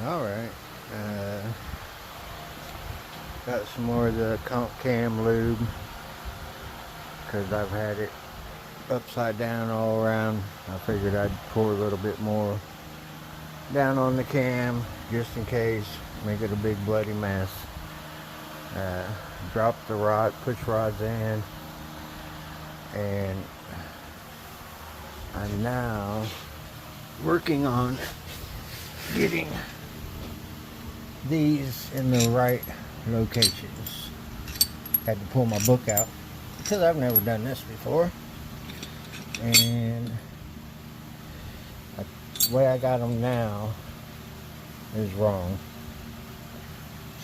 Alright. Got some more of the comp cam lube because I've had it upside down all around. I figured I'd pour a little bit more down on the cam just in case, make it a big bloody mess. Drop the push rods in, and I'm now working on getting these in the right locations. Had to pull my book out because I've never done this before, and the way I got them now is wrong.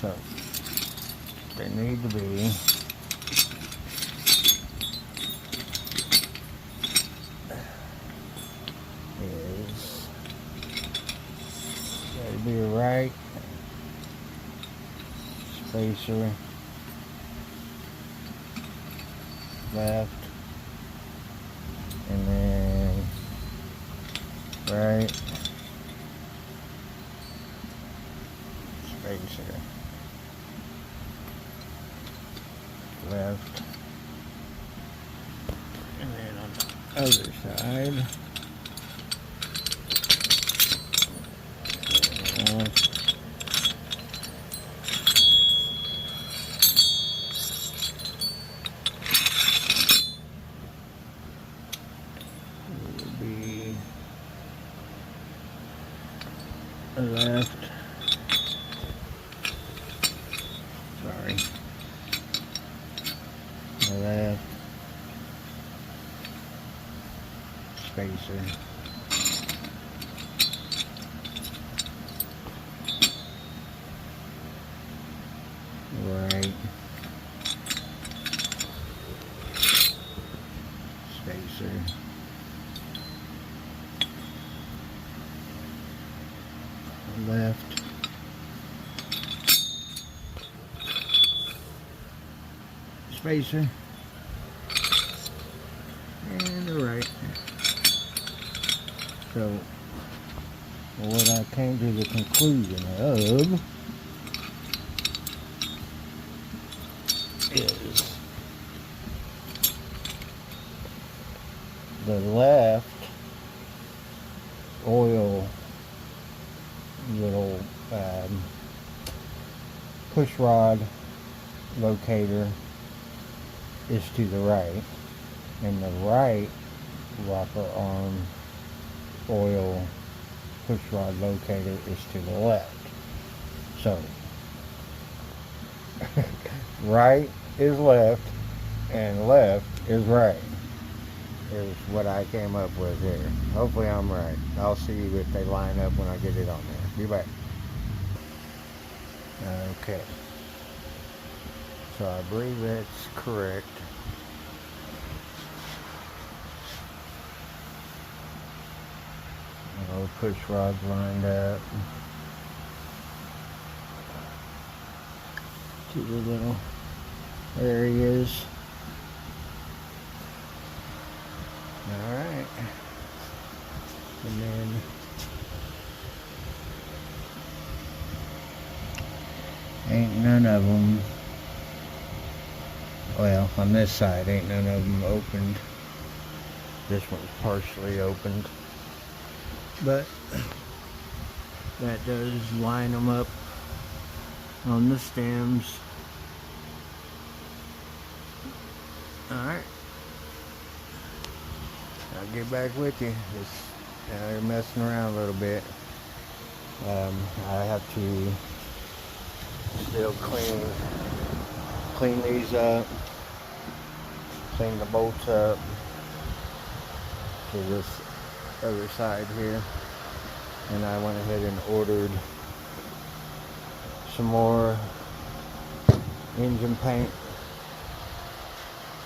So they need to be got to be right spacer, left, and then right spacer, left, and then on the other side, will be left, sorry, left spacer, right spacer, left spacer, and the right. So what I came to the conclusion of is the left oil little push rod locator is to the right, and the right rocker arm oil push rod locator is to the left. So right is left and left is right is what I came up with here. Hopefully I'm right. I'll see if they line up when I get it on there. Be back. Okay, so I believe that's correct. All push rods lined up to the little areas. Alright, and then ain't none of them, well, on this side ain't none of them opened. This one's partially opened, but that does line them up on the stems. Alright, I'll get back with you. They're messing around a little bit. I have to still clean these up, clean the bolts up to this other side here, and I went ahead and ordered some more engine paint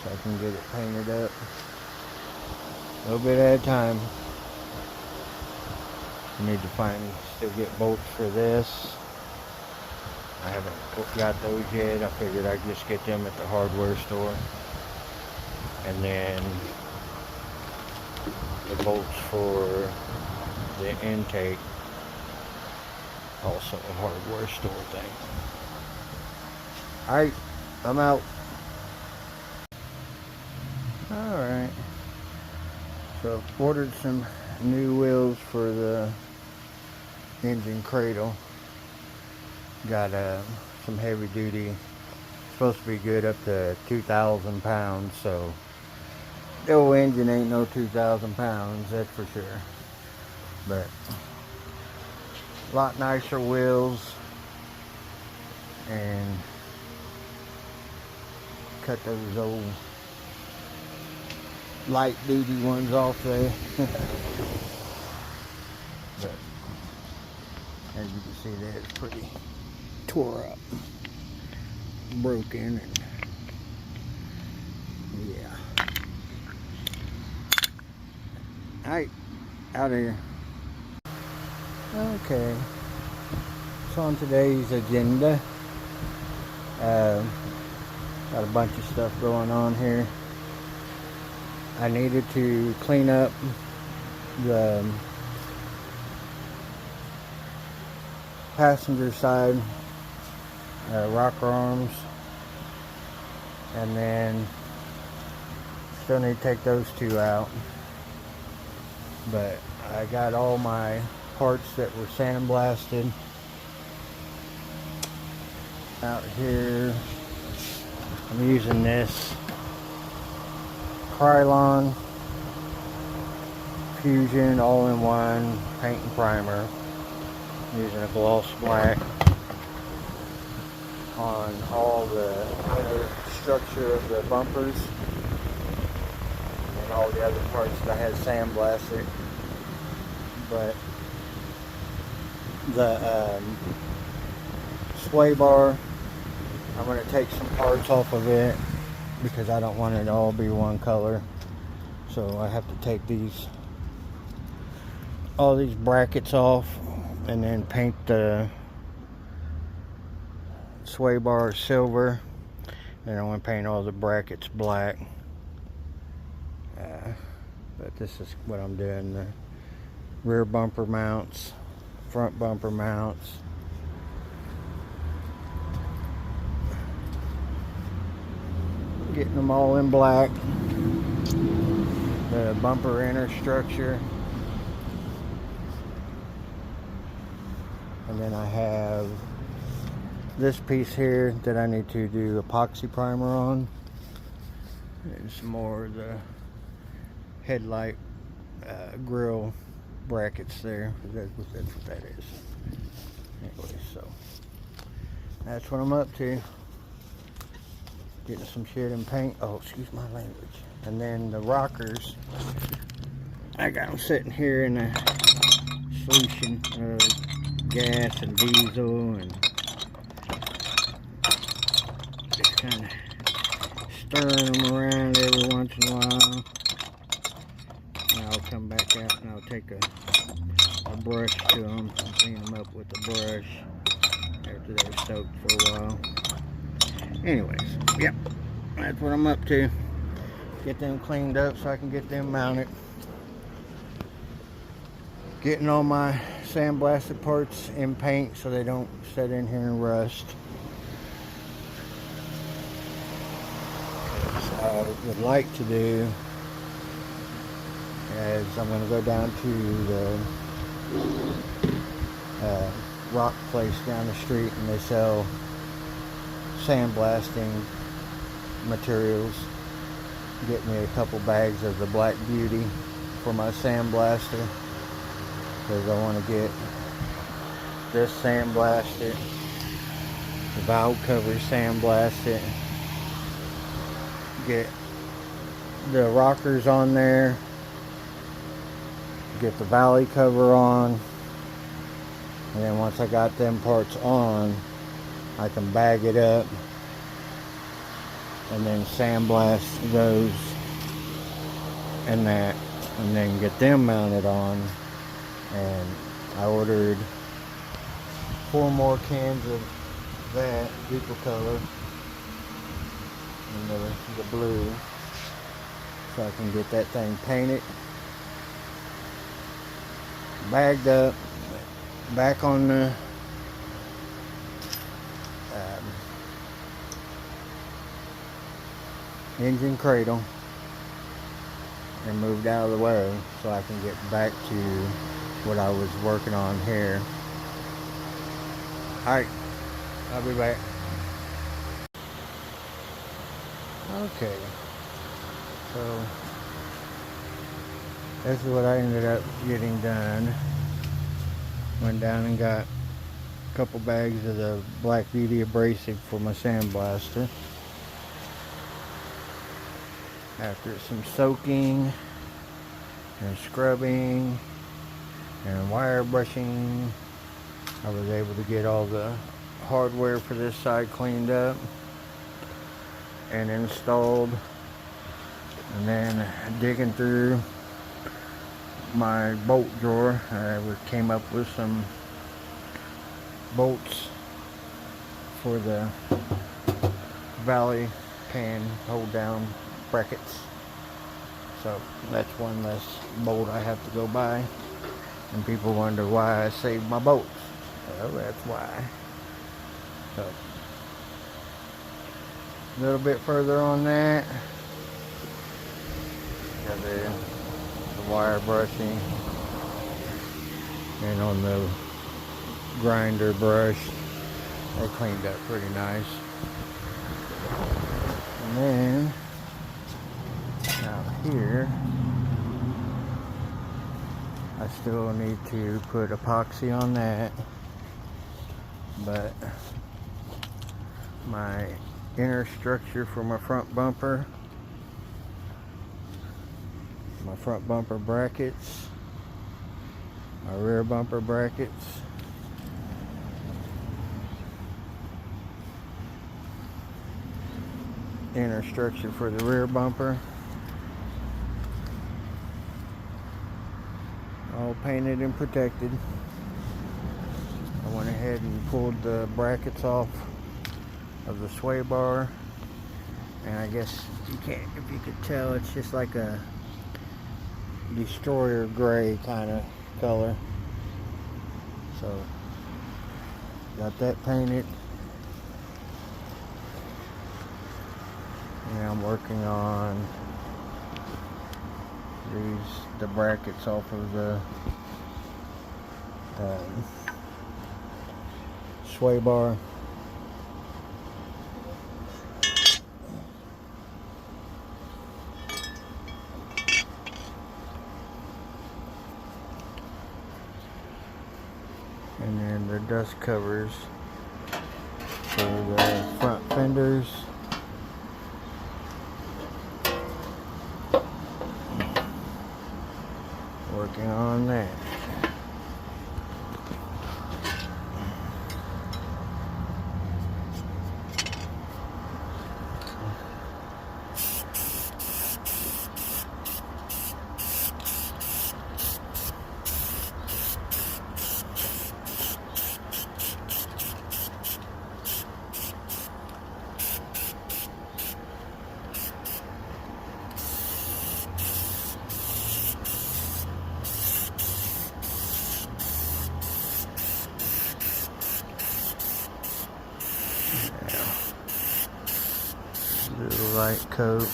so I can get it painted up a little bit at a time. I need to still get bolts for this. I haven't got those yet. I figured I'd just get them at the hardware store. And then the bolts for the intake also a hardware store thing. Alright, I'm out. Alright, so ordered some new wheels for the engine cradle. Got some heavy duty, supposed to be good up to 2,000 pounds, so the old engine ain't no 2,000 pounds, that's for sure. But a lot nicer wheels, and cut those old light duty ones off there. But as you can see, that's pretty tore up, broken, and yeah. Alright, out of here. Okay, so on today's agenda, got a bunch of stuff going on here. I needed to clean up the passenger side rocker arms, and then still need to take those two out. But I got all my parts that were sandblasted out here. I'm using this Krylon Fusion all-in-one paint and primer. I'm using a gloss black on all the inner structure of the bumpers and all the other parts that I had sandblasted. But the sway bar, I'm going to take some parts off of it because I don't want it to all be one color. So I have to take all these brackets off and then paint the sway bar silver. And I want to paint all the brackets black. But this is what I'm doing. The rear bumper mounts, front bumper mounts. Getting them all in black. The bumper inner structure. And then I have this piece here that I need to do epoxy primer on. And some more of the headlight grill brackets there. That's what that is. Anyway, so that's what I'm up to. Getting some shit in paint. Oh, excuse my language. And then the rockers, I got them sitting here in a solution of gas and diesel, and just kind of stirring them around every once in a while. And I'll come back out and I'll take a brush to them and clean them up with the brush after they're soaked for a while. Anyways, yep, that's what I'm up to. Get them cleaned up so I can get them mounted. Getting all my sandblasted parts in paint so they don't sit in here and rust. What I would like to do is I'm going to go down to the rock place down the street, and they sell sandblasting materials. Get me a couple bags of the Black Beauty for my sandblaster, because I want to get this sandblasted, the valve cover sandblasted, get the rockers on there, get the valley cover on, and then once I got them parts on, I can bag it up and then sandblast those and that, and then get them mounted on. And I ordered 4 more cans of that deeper color and the blue, so I can get that thing painted, bagged up, back on the engine cradle and moved out of the way so I can get back to what I was working on here. Alright, I'll be back. Okay, so this is what I ended up getting done. Went down and got a couple bags of the Black Beauty abrasive for my sandblaster. After some soaking and scrubbing and wire brushing, I was able to get all the hardware for this side cleaned up and installed. And then digging through my bolt drawer, I came up with some bolts for the valley pan hold down brackets. So that's one less bolt I have to go buy. And people wonder why I saved my bolts. Well, that's why. So a little bit further on that, got the wire brushing, and on the grinder brush, they cleaned up pretty nice. And then out here, I still need to put epoxy on that, but my inner structure for my front bumper brackets, my rear bumper brackets, inner structure for the rear bumper, all painted and protected. I went ahead and pulled the brackets off of the sway bar, and I guess you can't, if you could tell, it's just like a destroyer gray kind of color. So got that painted, and I'm working on the brackets off of the sway bar. And then the dust covers for the front fenders. Working on that. Little light coat.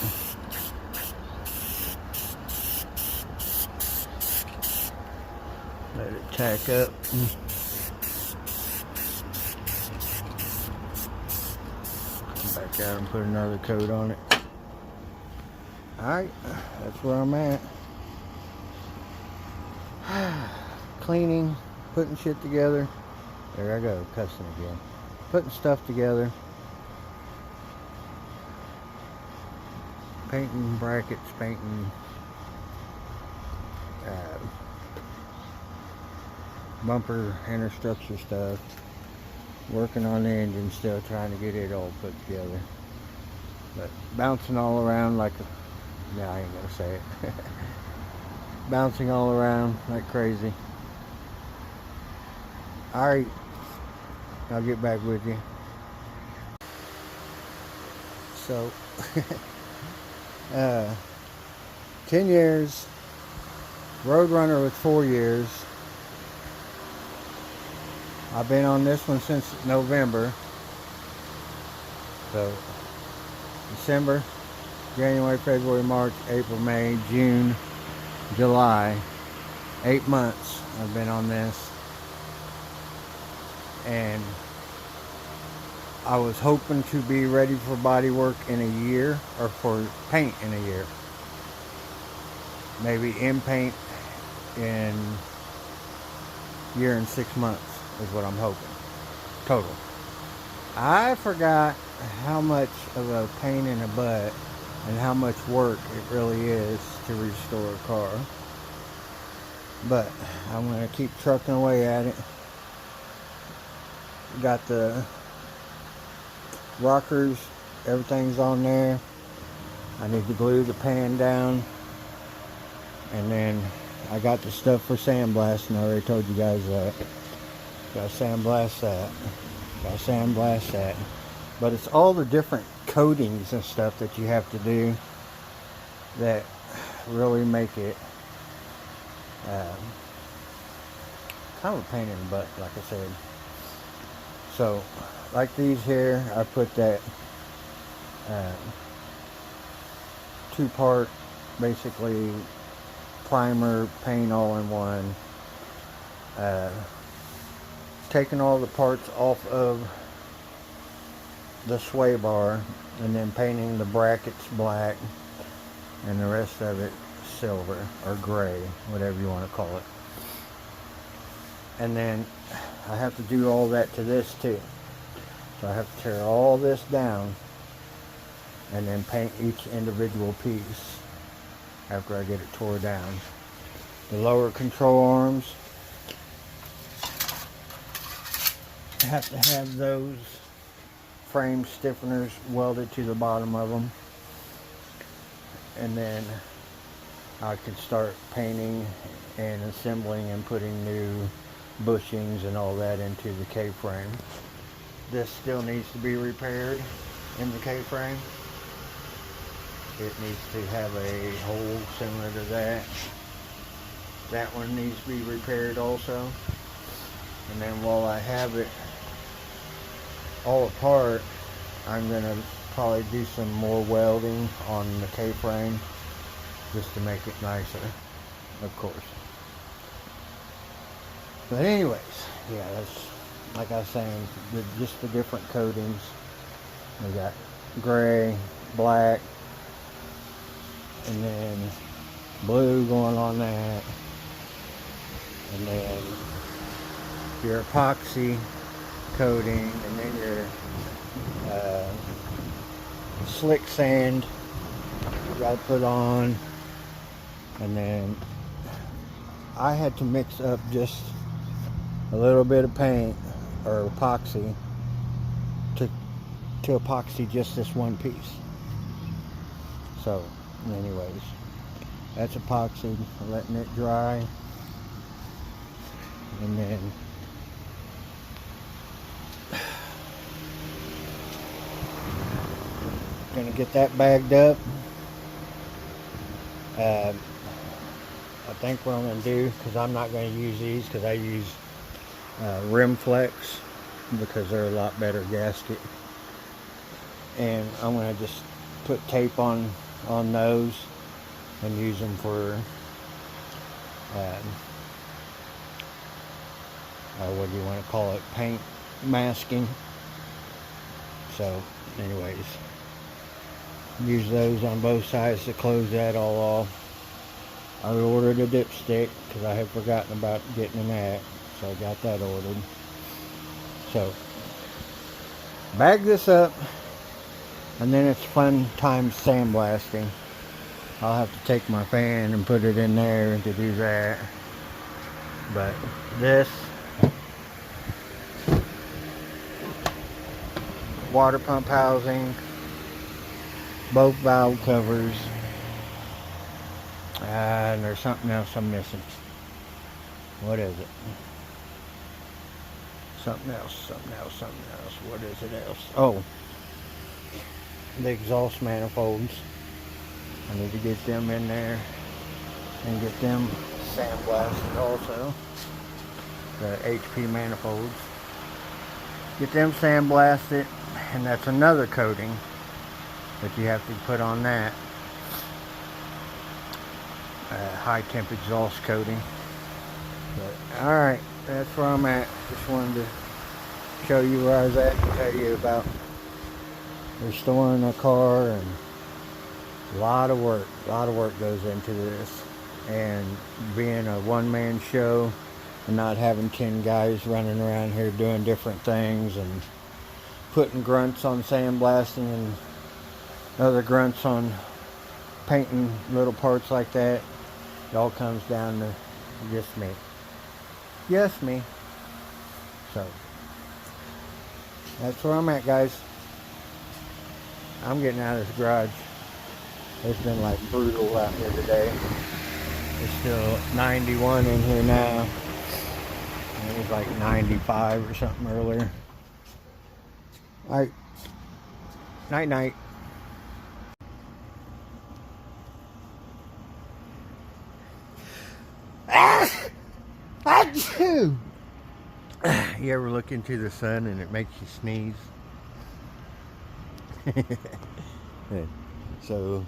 Let it tack up. Come back out and put another coat on it. Alright, that's where I'm at. Cleaning, putting shit together. There I go, cussing again. Putting stuff together. Painting brackets, painting bumper inner structure stuff. Working on the engine still, trying to get it all put together. But bouncing all around like a... No, I ain't gonna say it. Bouncing all around like crazy. Alright, I'll get back with you. So... 10 years, Roadrunner was 4 years. I've been on this one since November. So, December, January, February, March, April, May, June, July. 8 months I've been on this. And I was hoping to be ready for body work in a year, or for paint in a year. Maybe in paint in a year and 6 months is what I'm hoping. Total. I forgot how much of a pain in the butt and how much work it really is to restore a car. But I'm going to keep trucking away at it. Got the rockers, everything's on there. I need to glue the pan down. And then I got the stuff for sandblasting. I already told you guys that. Got to sandblast that. Got to sandblast that. But it's all the different coatings and stuff that you have to do that really make it kind of a pain in the butt, like I said. So, like these here, I put that two-part, basically, primer, paint all in one. Taking all the parts off of the sway bar and then painting the brackets black and the rest of it silver or gray, whatever you want to call it. And then I have to do all that to this too. So I have to tear all this down and then paint each individual piece after I get it tore down. The lower control arms, I have to have those frame stiffeners welded to the bottom of them. And then I can start painting and assembling and putting new bushings and all that into the K-frame. This still needs to be repaired in the K-frame. It needs to have a hole similar to that. That one needs to be repaired also. And then while I have it all apart, I'm going to probably do some more welding on the K-frame just to make it nicer, of course. But anyways, yeah, that's, like I was saying, just the different coatings. We got gray, black, and then blue going on that, and then your epoxy coating, and then your slick sand you got to put on. And then I had to mix up just a little bit of paint or epoxy to epoxy just this one piece. So anyways, that's epoxy, letting it dry, and then gonna get that bagged up. I think what I'm gonna do, because I'm not gonna use these, because I use rim flex because they're a lot better gasket, and I'm gonna just put tape on those and use them for what do you want to call it, paint masking. So anyways, use those on both sides to close that all off. I ordered a dipstick because I had forgotten about getting that, so I got that ordered. So bag this up, and then it's fun time sandblasting. I'll have to take my fan and put it in there to do that. But this water pump housing, both valve covers, and there's something else I'm missing. What is it? Something else. What is it else? Oh, the exhaust manifolds. I need to get them in there and get them sandblasted also. The HP manifolds. Get them sandblasted, and that's another coating that you have to put on that high temp exhaust coating. But alright, that's where I'm at. Just wanted to show you where I was at and tell you about restoring a car, and a lot of work goes into this, and being a one-man show and not having 10 guys running around here doing different things and putting grunts on sandblasting and other grunts on painting little parts like that. It all comes down to just me. Yes, me. So that's where I'm at, guys. I'm getting out of this garage. It's been like brutal out here today. It's still 91 in here now. It was like 95 or something earlier. Alright. Night night. Achoo! You ever look into the sun and it makes you sneeze? So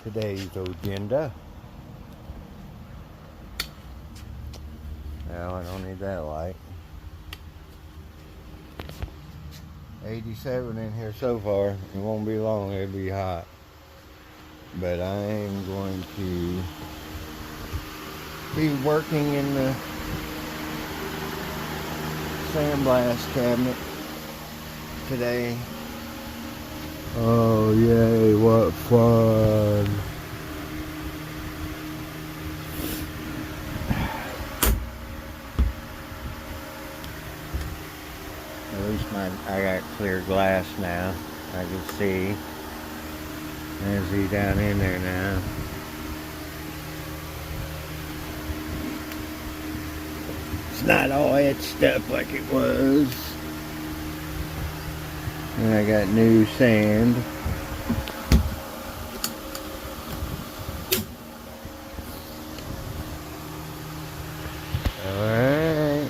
today's agenda. Well, I don't need that light. 87 in here so far. It won't be long, it'll be hot. But I am going to be working in the sandblast cabinet today. Oh yay, what fun! At least I got clear glass now. I can see. There's he down in there now. It's not all etched up like it was. And I got new sand. Alright.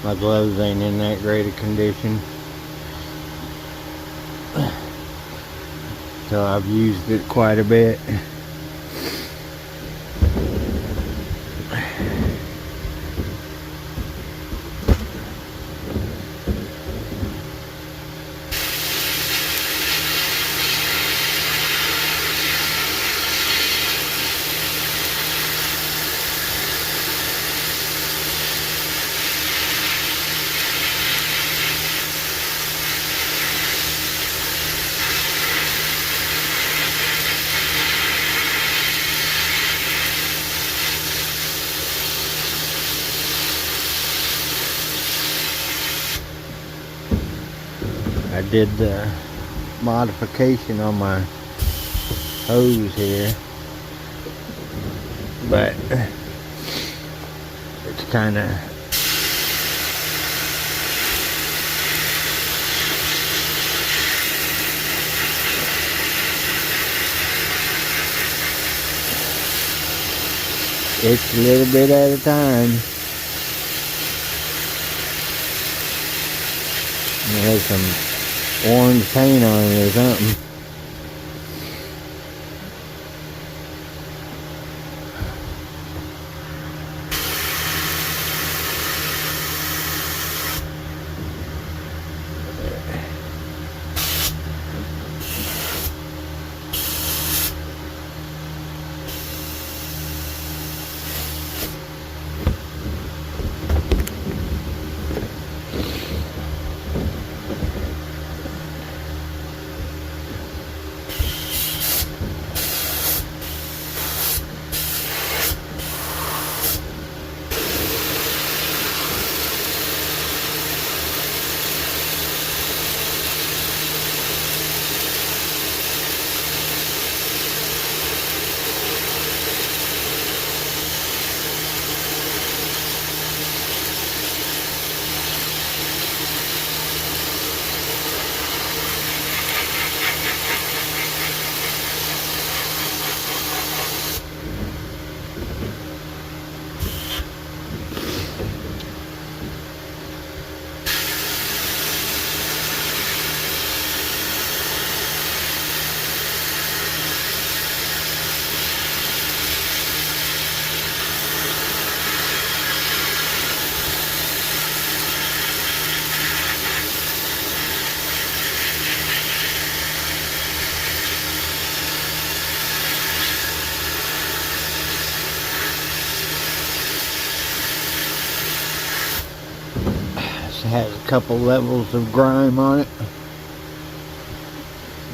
My gloves ain't in that great a condition, so I've used it quite a bit. I did the modification on my hose here, but it's kind of it's a little bit at a time. It has some orange paint on it or something. couple levels of grime on it.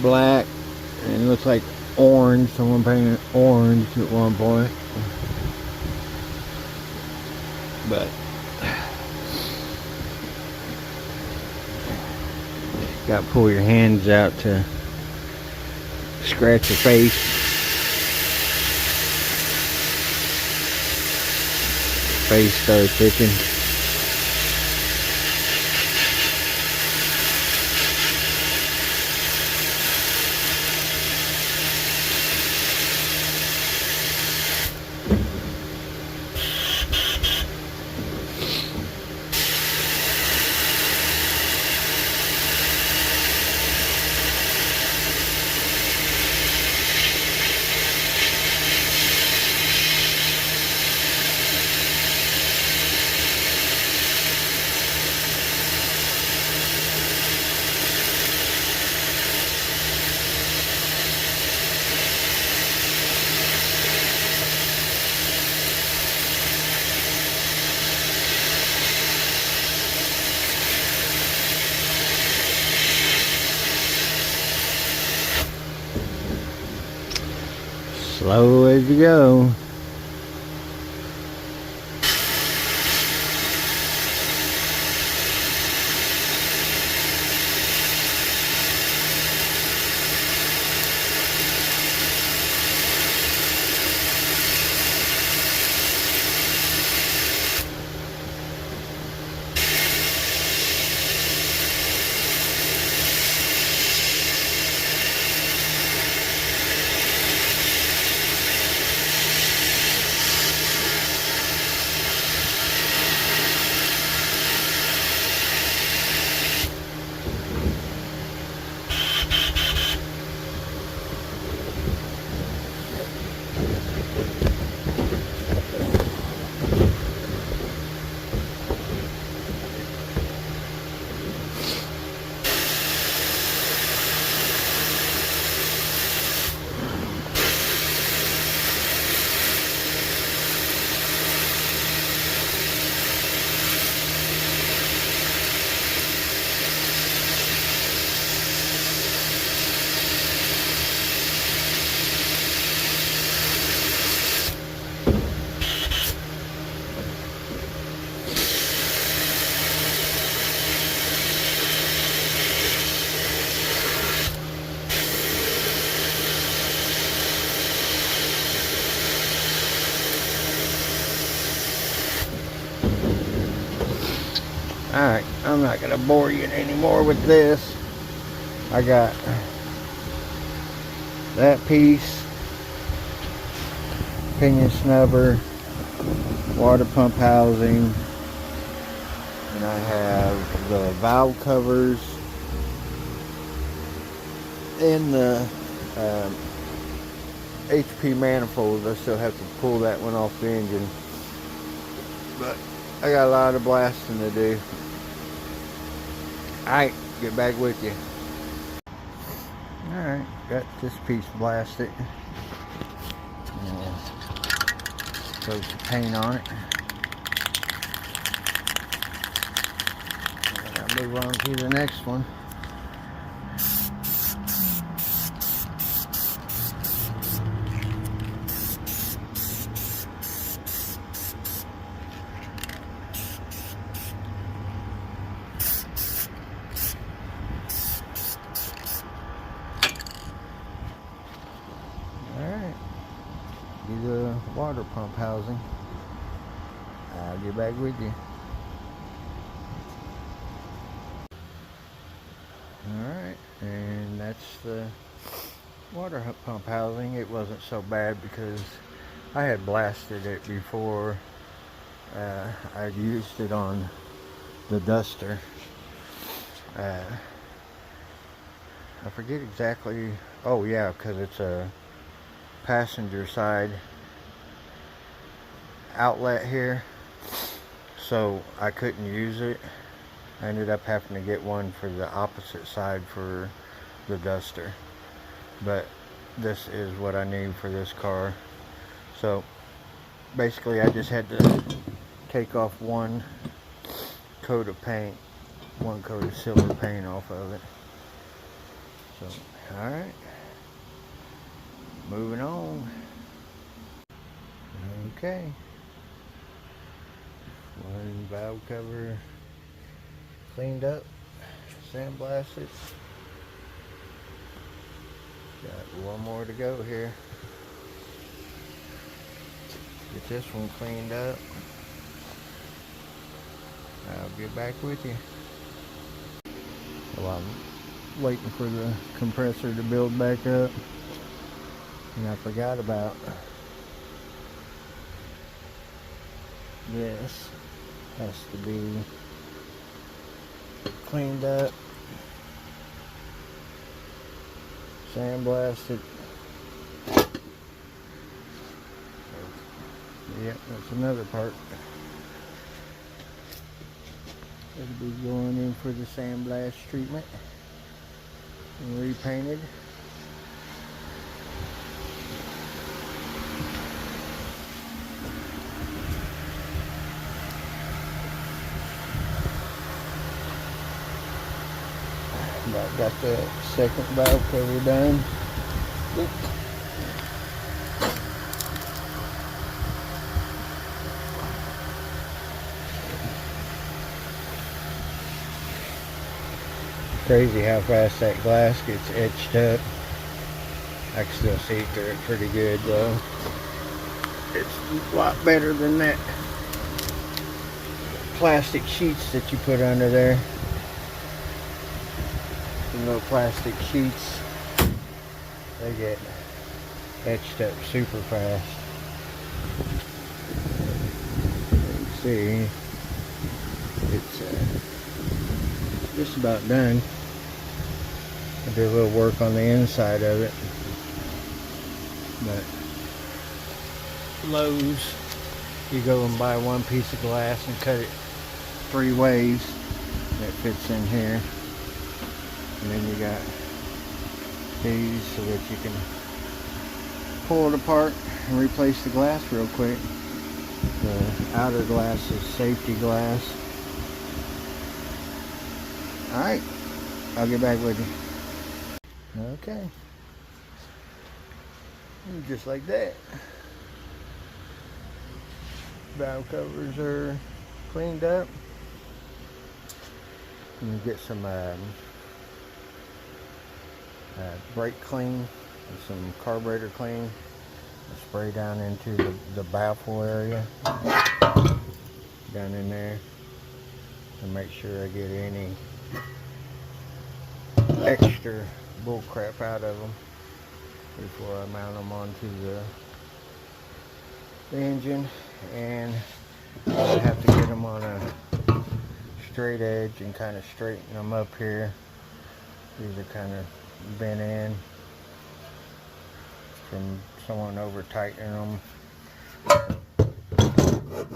Black, and it looks like orange. Someone painted orange at one point. But gotta pull your hands out to scratch your face. Face starts itching. Slow as you go. Alright, I'm not going to bore you anymore with this. I got that piece, pinion snubber, water pump housing, and I have the valve covers in the HP manifold. I still have to pull that one off the engine, but I got a lot of blasting to do. Alright, get back with you. Alright, got this piece blasted. Throw some paint on it. I'll move on to the next one. The water pump housing. I'll get back with you. Alright, and that's the water pump housing. It wasn't so bad because I had blasted it before. I used it on the Duster. I forget exactly. Oh yeah, because it's a passenger side outlet here, so I couldn't use it. I ended up having to get one for the opposite side for the Duster, but this is what I need for this car. So basically I just had to take off one coat of paint one coat of silver paint off of it. So, alright. Moving on. Okay. One valve cover cleaned up, sandblasted. Got one more to go here. Get this one cleaned up. I'll get back with you. Well, I'm waiting for the compressor to build back up. And I forgot about this. Has to be cleaned up, sandblasted. Yep, that's another part. It'll be going in for the sandblast treatment and repainted. About got that second valve cover done. Crazy how fast that glass gets etched up. I can still see through it pretty good though. It's a lot better than that plastic sheets that you put under there. The little plastic sheets, they get etched up super fast. You can see it's just about done. I did a little work on the inside of it, but Lowe's, you go and buy one piece of glass and cut it 3 ways. That fits in here. And then you got these so that you can pull it apart and replace the glass real quick. The outer glass is safety glass. Alright, I'll get back with you. Okay. And just like that. Valve covers are cleaned up. And you get some brake clean and some carburetor clean. Spray down into the baffle area down in there and make sure I get any extra bull crap out of them before I mount them onto the engine. And I have to get them on a straight edge and kind of straighten them up here. These are kind of bent in from someone over tightening them.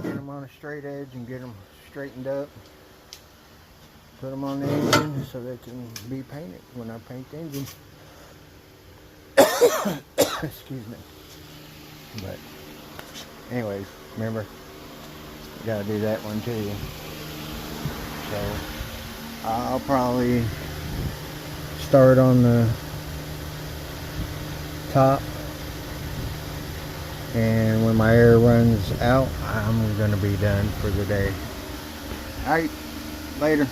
Get them on a straight edge and get them straightened up. Put them on the engine so they can be painted when I paint the engine. Excuse me. But anyways, remember, you gotta do that one too. So I'll probably start on the top, and when my air runs out, I'm gonna be done for the day. Alright, later.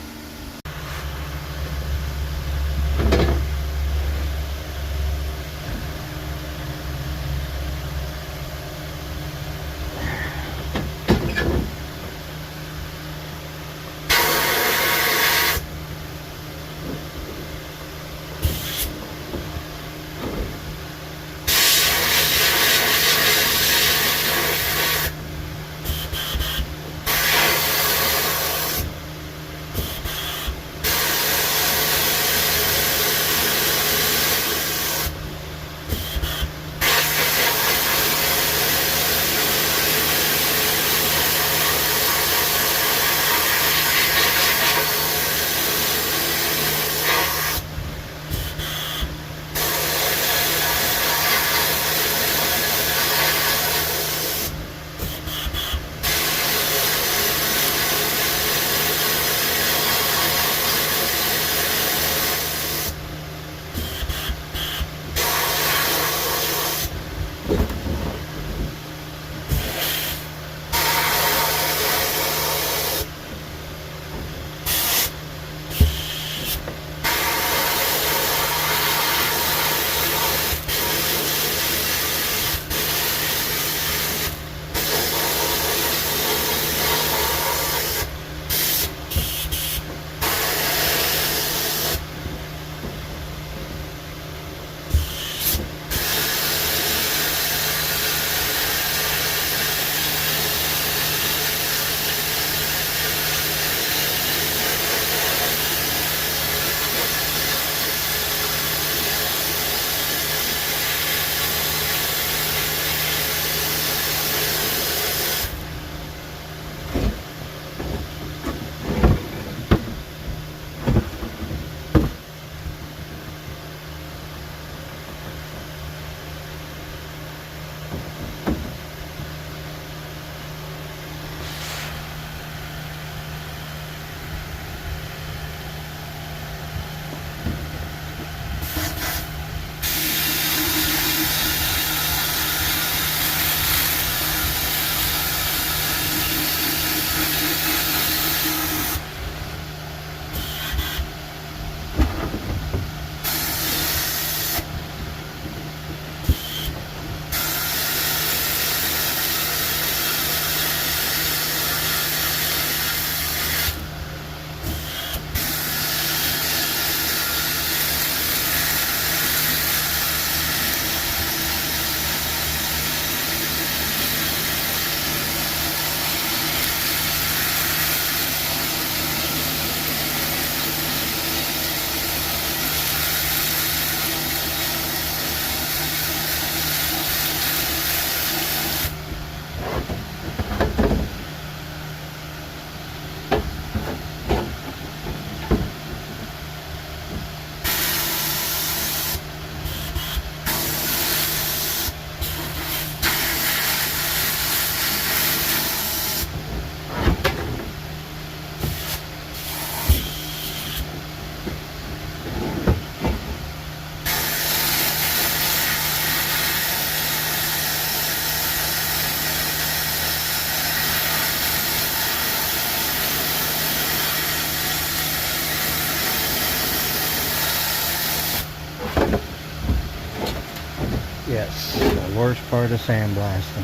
Yes, the worst part of sandblasting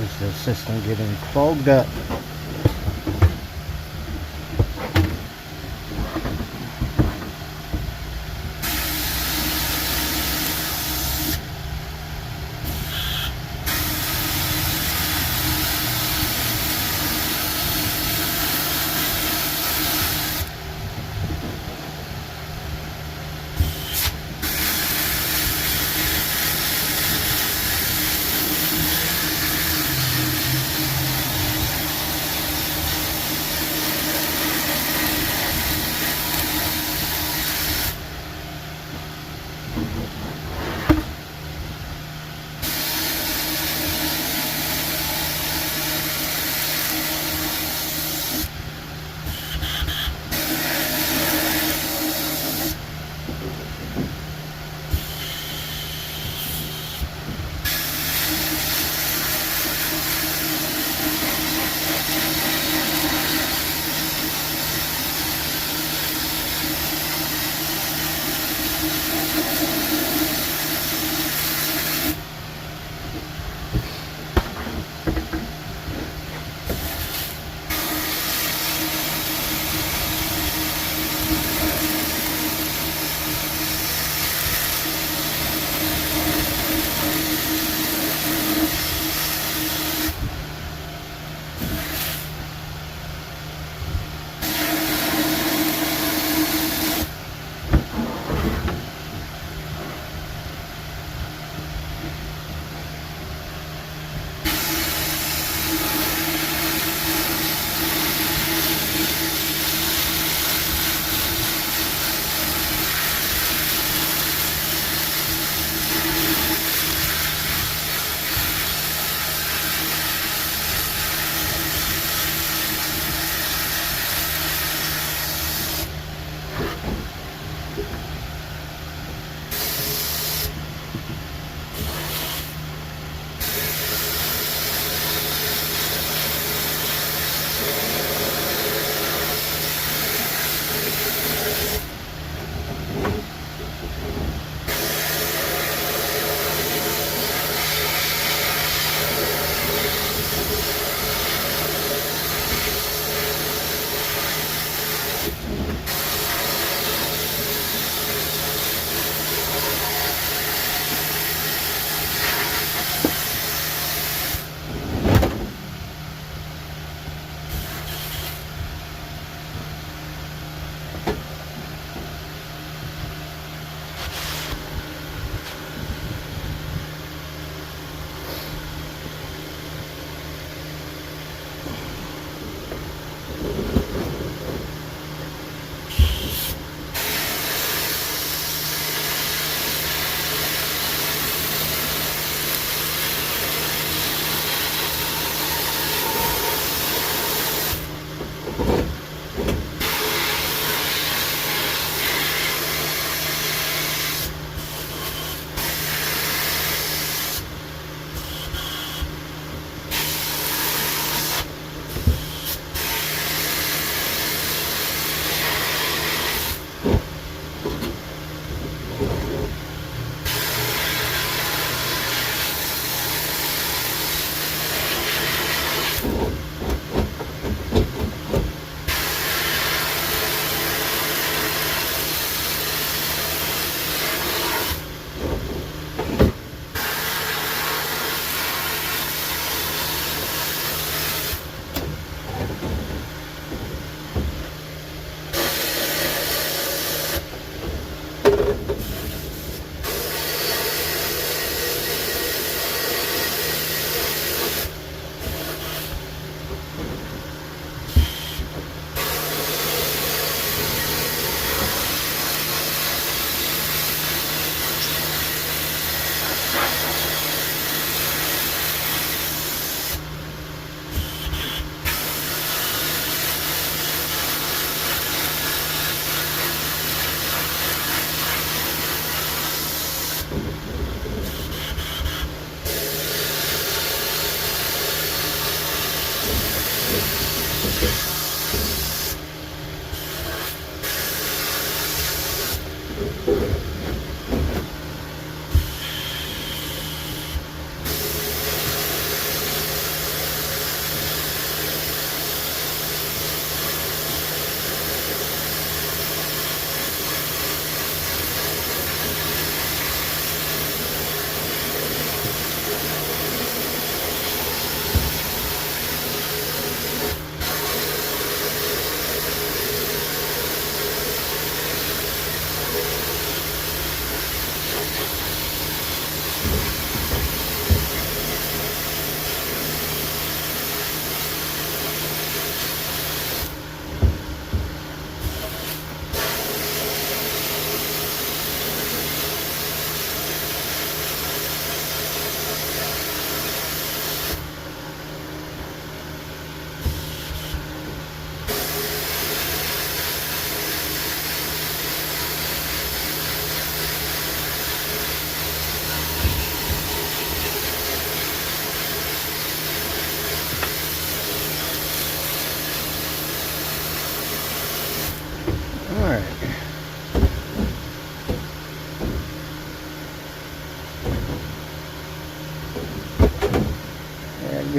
is the system getting clogged up.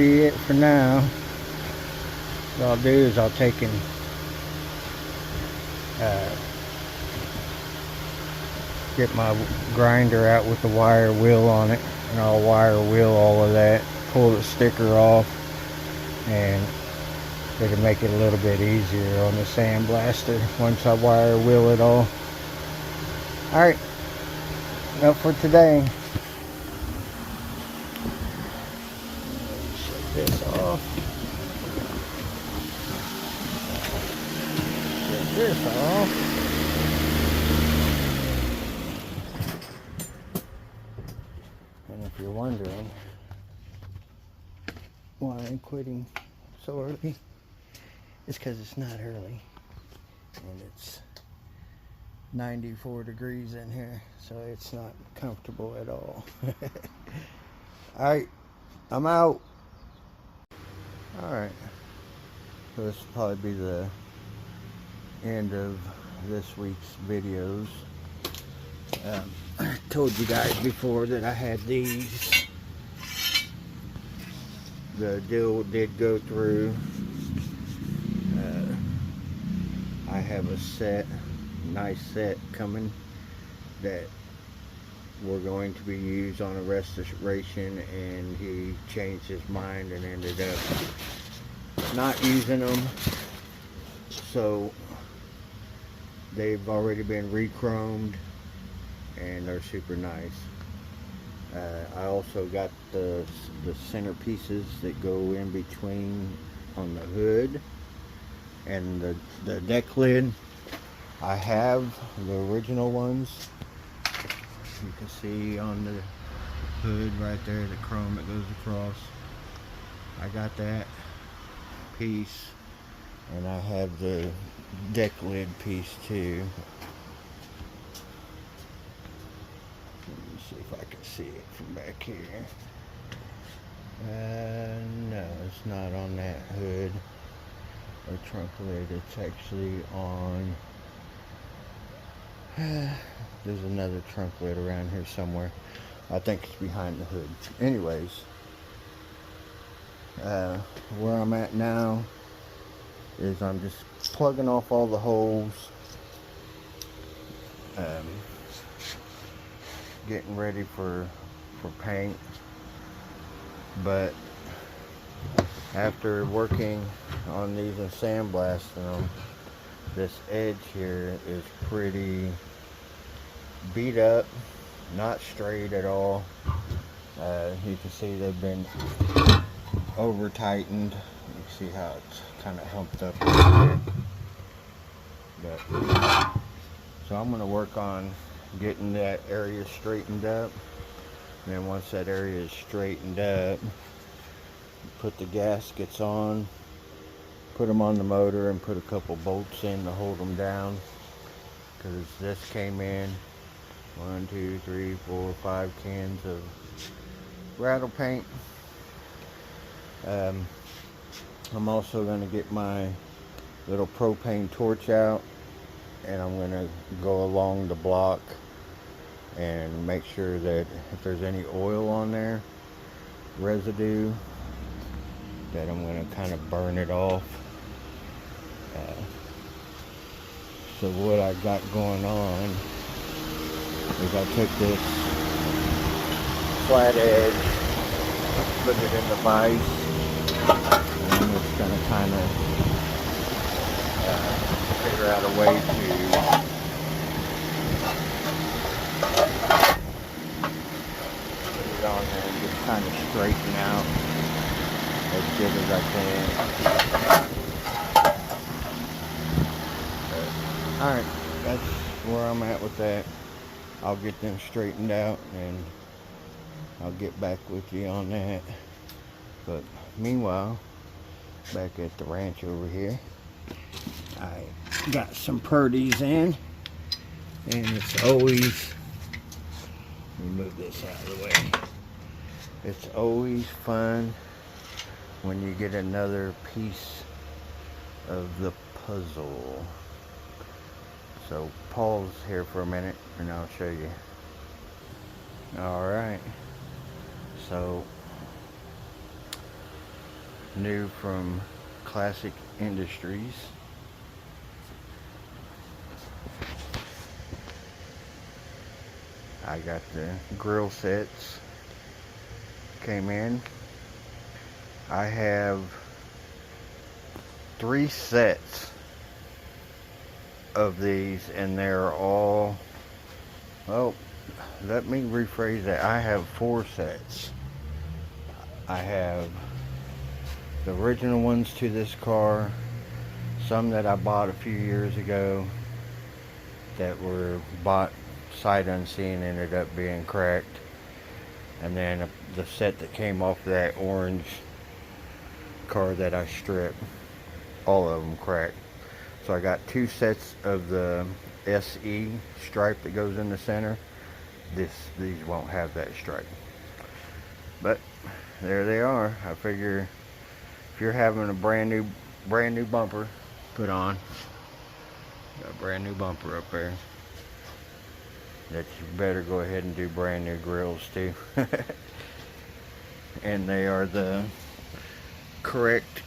be it for now. What I'll do is I'll take and get my grinder out with the wire wheel on it, and I'll wire wheel all of that, pull the sticker off, and it'll make it a little bit easier on the sandblaster once I wire wheel it all. Alright, enough for today. Shut this off. Shut this off. And if you're wondering why I'm quitting so early, it's because it's not early and it's 94 degrees in here, so it's not comfortable at all. Alright, I'm out. Alright, so this will probably be the end of this week's videos. I told you guys before that I had these. The deal did go through. I have a nice set coming that we're going to be used on a restoration, and he changed his mind and ended up not using them. So they've already been re-chromed and they're super nice. I also got the center pieces that go in between on the hood and the deck lid. I have the original ones. You can see on the hood right there the chrome that goes across. I got that piece, and I have the deck lid piece too. Let me see if I can see it from back here. No, it's not on that hood or trunk lid. It's actually on there's another trunk lid around here somewhere. I think it's behind the hood. Anyways, where I'm at now is I'm just plugging off all the holes, getting ready for paint. But after working on these and sandblasting them, this edge here is pretty beat up, not straight at all. You can see they've been over tightened. You can see how it's kind of humped up right there. But so I'm going to work on getting that area straightened up. And then once that area is straightened up, put the gaskets on, put them on the motor, and put a couple bolts in to hold them down, because this came in 1, 2, 3, 4, 5 cans of rattle paint. I'm also going to get my little propane torch out, and I'm going to go along the block and make sure that if there's any oil on there, residue, that I'm going to kind of burn it off. So what I got going on is I took this flat edge, put it in the vise, and I'm just going to kind of figure out a way to put it on there and just kind of straighten out as good as I can. Alright, that's where I'm at with that. I'll get them straightened out and I'll get back with you on that. But meanwhile, back at the ranch over here, I got some purdies in, and it's always, let me move this out of the way. It's always fun when you get another piece of the puzzle. So pause here for a minute and I'll show you. Alright, so new from Classic Industries. I got the grill sets came in. I have 3 sets of these, and they're all, well, let me rephrase that. I have 4 sets. I have the original ones to this car, some that I bought a few years ago that were bought sight unseen, ended up being cracked, and then the set that came off that orange car that I stripped, all of them cracked. So I got 2 sets of the SE stripe that goes in the center. These won't have that stripe, but there they are. I figure if you're having a brand new bumper put on, got a brand new bumper up there, that you better go ahead and do brand new grills too. And they are the correct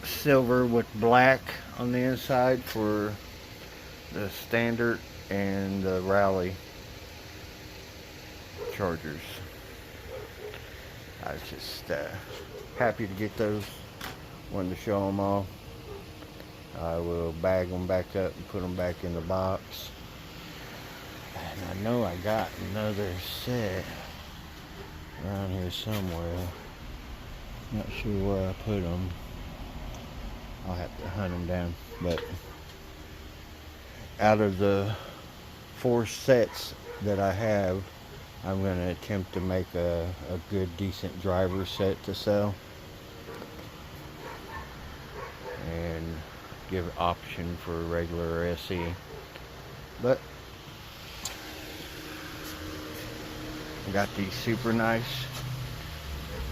silver with black on the inside for the standard and the rallye chargers. I was just happy to get those. Wanted to show them all. I will bag them back up and put them back in the box. And I know I got another set around here somewhere. Not sure where I put them. I'll have to hunt them down. But out of the 4 sets that I have, I'm going to attempt to make a good, decent driver set to sell. And give option for regular SE. But I got these super nice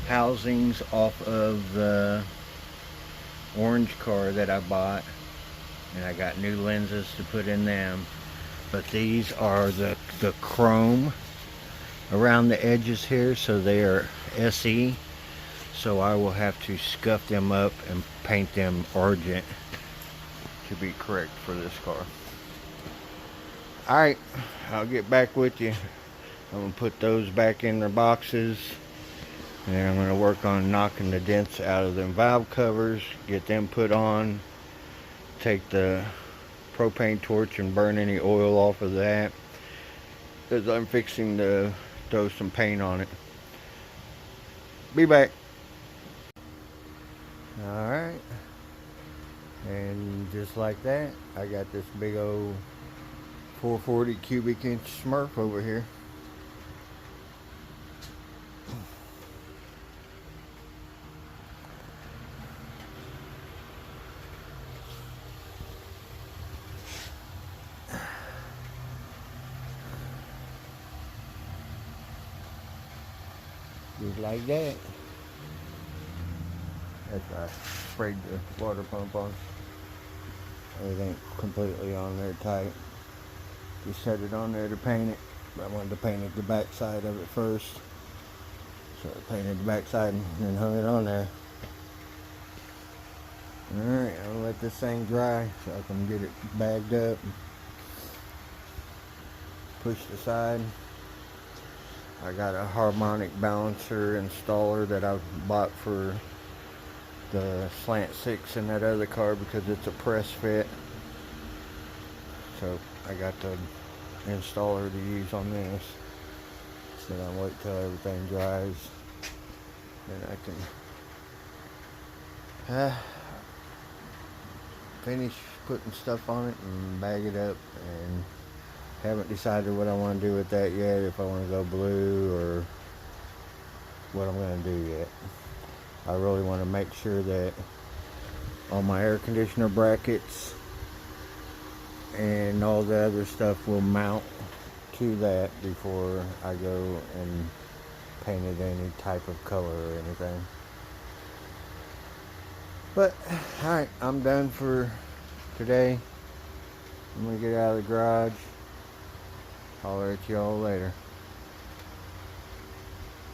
housings off of the orange car that I bought, and I got new lenses to put in them. But these are the chrome around the edges here, so they are SE. So I will have to scuff them up and paint them argent to be correct for this car. Alright, I'll get back with you. I'm going to put those back in their boxes, and I'm going to work on knocking the dents out of them valve covers, get them put on, take the propane torch and burn any oil off of that, because I'm fixing to throw some paint on it. Be back. Alright, and just like that, I got this big old 440 cubic inch Smurf over here. Just like that. That's why I sprayed the water pump on. It ain't completely on there tight. Just set it on there to paint it. But I wanted to paint it the back side of it first. So I painted the back side and then hung it on there. Alright, I'll let this thing dry so I can get it bagged up. Push the side. I got a harmonic balancer installer that I bought for the slant 6 in that other car because it's a press fit. So I got the installer to use on this. Then I'll wait till everything dries. Then I can finish putting stuff on it and bag it up. And haven't decided what I want to do with that yet, if I want to go blue or what I'm going to do yet. I really want to make sure that all my air conditioner brackets and all the other stuff will mount to that before I go and paint it any type of color or anything. But alright, I'm done for today. I'm going to get out of the garage. Holler at y'all later.